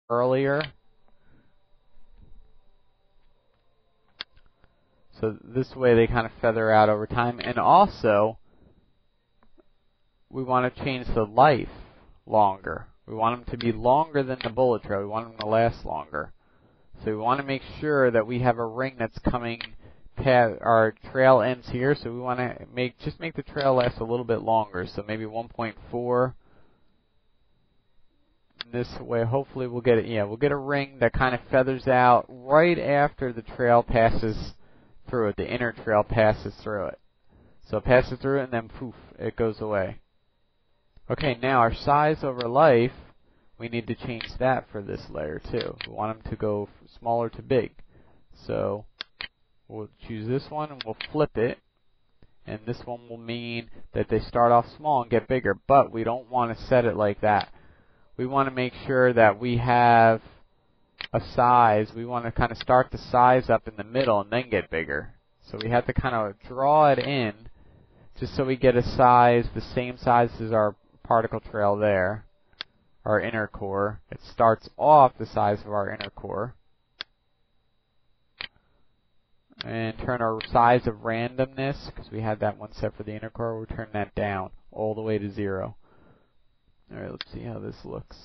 earlier. So this way they kind of feather out over time. And also, we want to change the life longer. We want them to be longer than the bullet trail. We want them to last longer. So we want to make sure that we have a ring that's coming past our trail ends here. So we want to make the trail last a little bit longer. So maybe 1.4. This way, hopefully we'll get it. Yeah, we'll get a ring that kind of feathers out right after the trail passes through it. The inner trail passes through it. So it passes through it and then poof, it goes away. Okay, now our size over life, we need to change that for this layer too. We want them to go smaller to big. So we'll choose this one and we'll flip it. And this one will mean that they start off small and get bigger. But we don't want to set it like that. We want to make sure that we have a size. We want to kind of start the size up in the middle and then get bigger. So we have to kind of draw it in just so we get a size, the same size as our particle trail there, our inner core. It starts off the size of our inner core. And turn our size of randomness, because we had that one set for the inner core, we'll turn that down all the way to 0. Alright, let's see how this looks.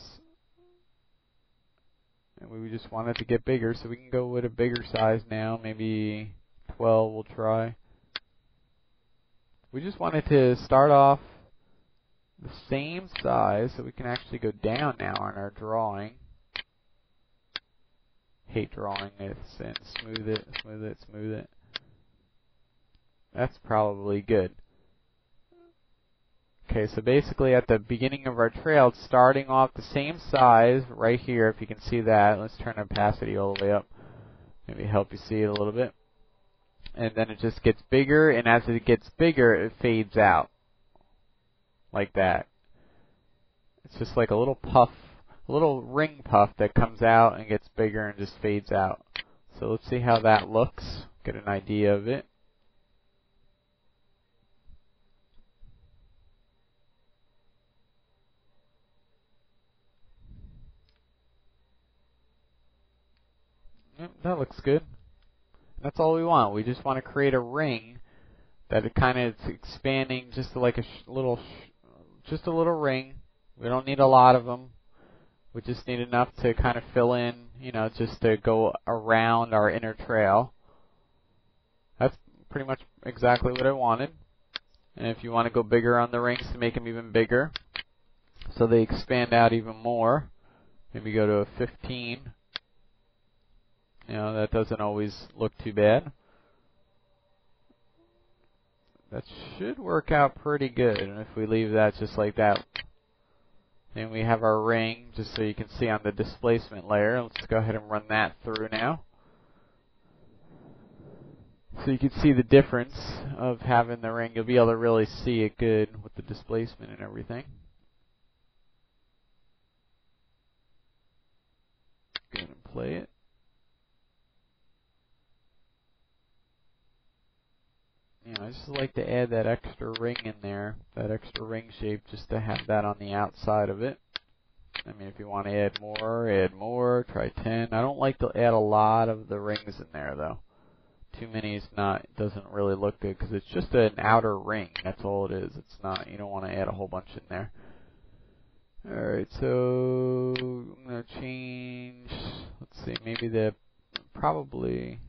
And we just want it to get bigger, so we can go with a bigger size now. Maybe 12 we'll try. We just want it to start off the same size, so we can actually go down now on our drawing. Hate drawing this and smooth it, smooth it, smooth it. That's probably good. Okay, so basically at the beginning of our trail, it's starting off the same size right here, if you can see that. Let's turn opacity all the way up. Maybe help you see it a little bit. And then it just gets bigger, and as it gets bigger, it fades out. Like that. It's just like a little puff, a little ring puff that comes out and gets bigger and just fades out. So let's see how that looks, get an idea of it. Yep, that looks good. That's all we want. We just want to create a ring that it kind of is expanding just like a little ring. We don't need a lot of them. We just need enough to kind of fill in, you know, just to go around our inner trail. That's pretty much exactly what I wanted. And if you want to go bigger on the rings to make them even bigger, so they expand out even more, maybe go to a 15. You know, that doesn't always look too bad. That should work out pretty good. And if we leave that just like that, then we have our ring, just so you can see on the displacement layer. Let's go ahead and run that through now. So you can see the difference of having the ring. You'll be able to really see it good with the displacement and everything. Go ahead and play it. You know, I just like to add that extra ring in there, that extra ring shape, just to have that on the outside of it. I mean, if you want to add more, try 10. I don't like to add a lot of the rings in there, though. Too many is not, doesn't really look good, because it's just an outer ring, that's all it is. It's not, you don't want to add a whole bunch in there. Alright, so I'm going to change, let's see, maybe probably...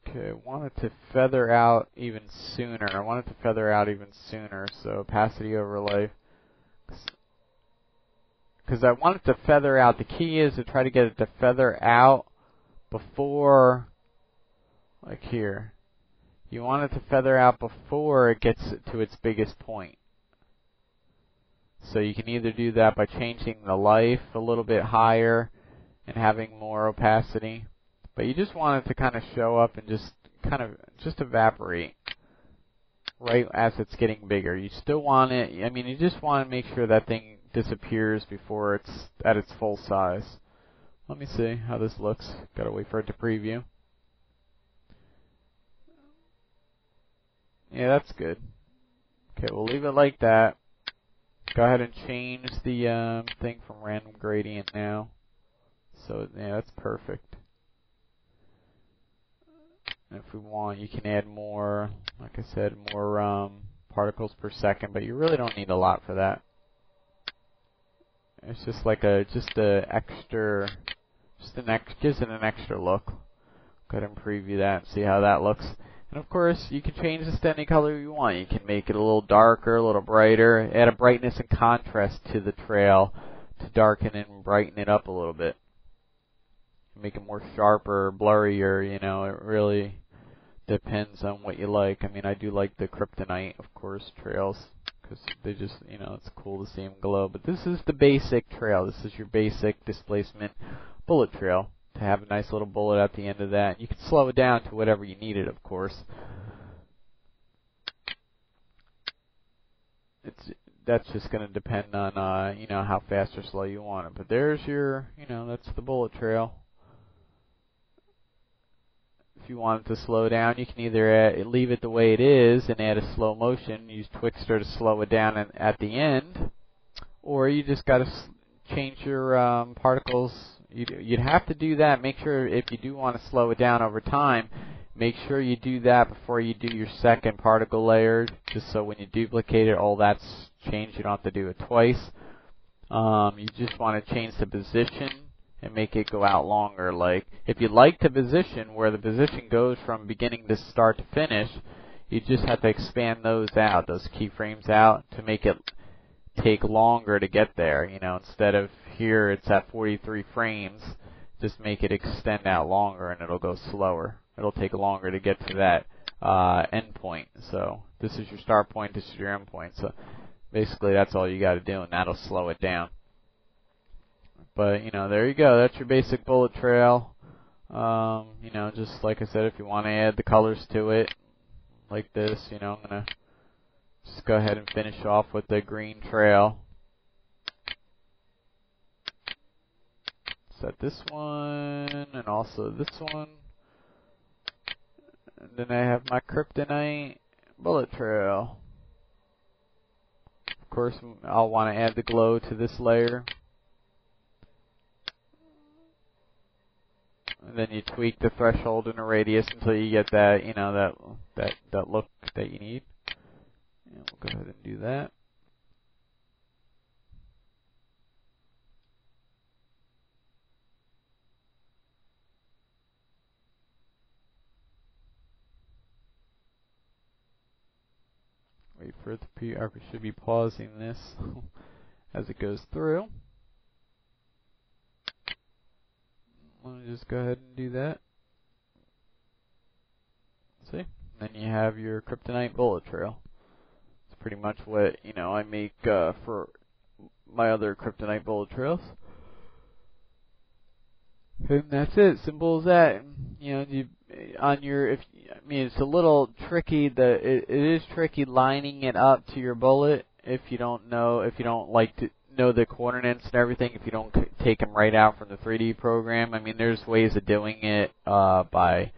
Okay, I want it to feather out even sooner. So opacity over life. Because I want it to feather out. The key is to try to get it to feather out before, like here. You want it to feather out before it gets to its biggest point. So you can either do that by changing the life a little bit higher and having more opacity. But you just want it to kind of show up and just evaporate right as it's getting bigger. You still want it, I mean, you just want to make sure that thing disappears before it's at its full size. Let me see how this looks. Gotta wait for it to preview. Yeah, that's good. Okay, we'll leave it like that. Go ahead and change the thing from random gradient now. So yeah, that's perfect. And if we want, you can add more, like I said, more particles per second, but you really don't need a lot for that. It's just like gives it an extra look. Go ahead and preview that and see how that looks. And of course, you can change this to any color you want. You can make it a little darker, a little brighter, add a brightness and contrast to the trail to darken and brighten it up a little bit. Make it more sharper, blurrier, you know, it really depends on what you like. I mean, I do like the kryptonite, of course, trails, because they just, you know, it's cool to see them glow. But this is the basic trail. This is your basic displacement bullet trail. To have a nice little bullet at the end of that. You can slow it down to whatever you need it, of course. That's just going to depend on, you know, how fast or slow you want it. But there's your, you know, that's the bullet trail. If you want it to slow down, you can either leave it the way it is and add a slow motion, use Twixtor to slow it down at the end, or you just got to change your particles. You'd have to do that. Make sure if you do want to slow it down over time, make sure you do that before you do your second particle layer, just so when you duplicate it, all that's changed. You don't have to do it twice. You just want to change the position and make it go out longer. Like, if you like the position, where the position goes from beginning to start to finish, you just have to expand those keyframes out, to make it take longer to get there. You know, instead of here it's at 43 frames, just make it extend out longer and it'll go slower. It'll take longer to get to that end point. So this is your start point, this is your end point. So basically that's all you got to do, and that'll slow it down. But, you know, there you go. That's your basic bullet trail. You know, just like I said, if you want to add the colors to it, like this, you know, I'm going to just go ahead and finish off with the green trail. Set this one, and also this one. And then I have my kryptonite bullet trail. Of course, I'll want to add the glow to this layer. And then you tweak the threshold and the radius until you get that, you know, that look that you need. And we'll go ahead and do that. Wait for it to I should be pausing this as it goes through. Let me just go ahead and do that. See? And then you have your kryptonite bullet trail. It's pretty much what, you know, I make for my other kryptonite bullet trails. And that's it. Simple as that. You know, I mean, it's a little tricky. It is tricky lining it up to your bullet if you don't like to know the coordinates and everything, if you don't take them right out from the 3D program. I mean, there's ways of doing it by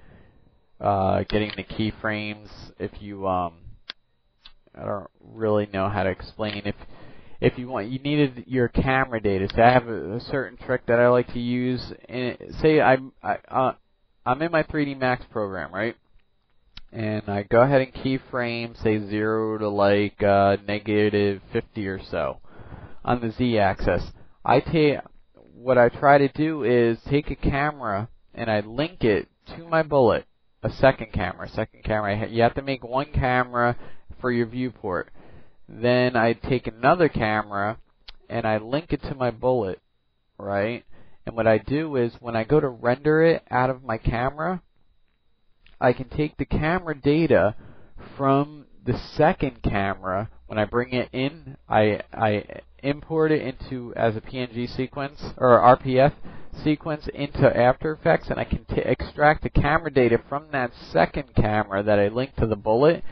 getting the keyframes. If you I don't really know how to explain. If you want, you needed your camera data. So I have a certain trick that I like to use. Say I'm in my 3D Max program, right? And I go ahead and keyframe, say 0 to like negative 50 or so on the Z-axis. What I try to do is take a camera and I link it to my bullet, a second camera. You have to make one camera for your viewport. Then I take another camera and I link it to my bullet, right? And what I do is when I go to render it out of my camera, I can take the camera data from the second camera. When I bring it in, I import it into as a PNG sequence or RPF sequence into After Effects, and I can extract the camera data from that second camera that I linked to the bullet.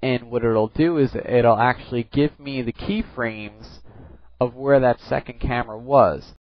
And what it'll do is it'll actually give me the keyframes of where that second camera was.